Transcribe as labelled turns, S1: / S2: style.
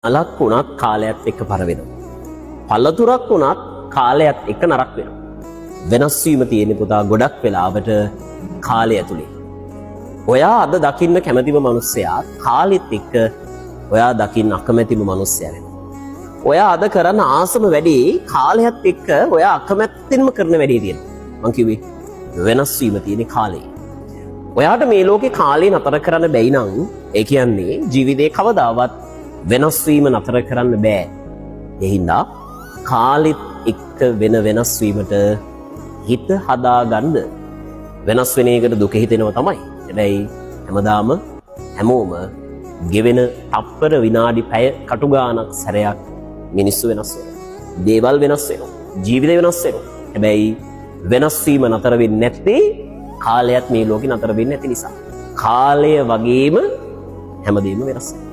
S1: අලක් වුණත් කාලයත් එක්ක පර වෙනවා. පළතුරක් වුණත් කාලයත් එක්ක නරක වෙනවා. වෙනස් වීම තියෙන පුතා ගොඩක් වෙලාවට කාලය ඇතුලේ. ඔයා අද දකින්න කැමතිම මිනිස්සයා කාලෙත් එක්ක ඔයා දකින්න අකමැතිම මිනිස්සයා වෙනවා. ඔයා අද කරන ආසම වැඩේ කාලයත් එක්ක ඔයා අකමැත්තෙන්ම කරන වැඩේ තියෙනවා. මං කිව්වේ වෙනස් වීම තියෙන කාලේ. ඔයාට මේ ලෝකේ කාලේ නතර කරන්න බැයි නම් ඒ කියන්නේ ජීවිතේ කවදාවත් වෙනස් වීම නතර කරන්න බෑ. ඒ හින්දා කාලෙත් එක්ක වෙන වෙනස් වීමට හිත හදාගන්න. වෙනස් වෙන එකට දුක හිතෙනවා තමයි. හැබැයි හැමදාම හැමෝම ගෙවෙන තප්පර විනාඩි පැය කටු ගාණක් සැරයක් මිනිස්සු වෙනස් වෙනවා. දේවල් වෙනස් වෙනවා. ජීවිතය වෙනස් වෙනවා. හැබැයි වෙනස් වීම නතර වෙන්නේ නැත්තේ කාලයත් මේ ලෝකේ නතර වෙන්නේ නැති නිසා. කාලය වගේම හැමදේම වෙනස් වෙනවා.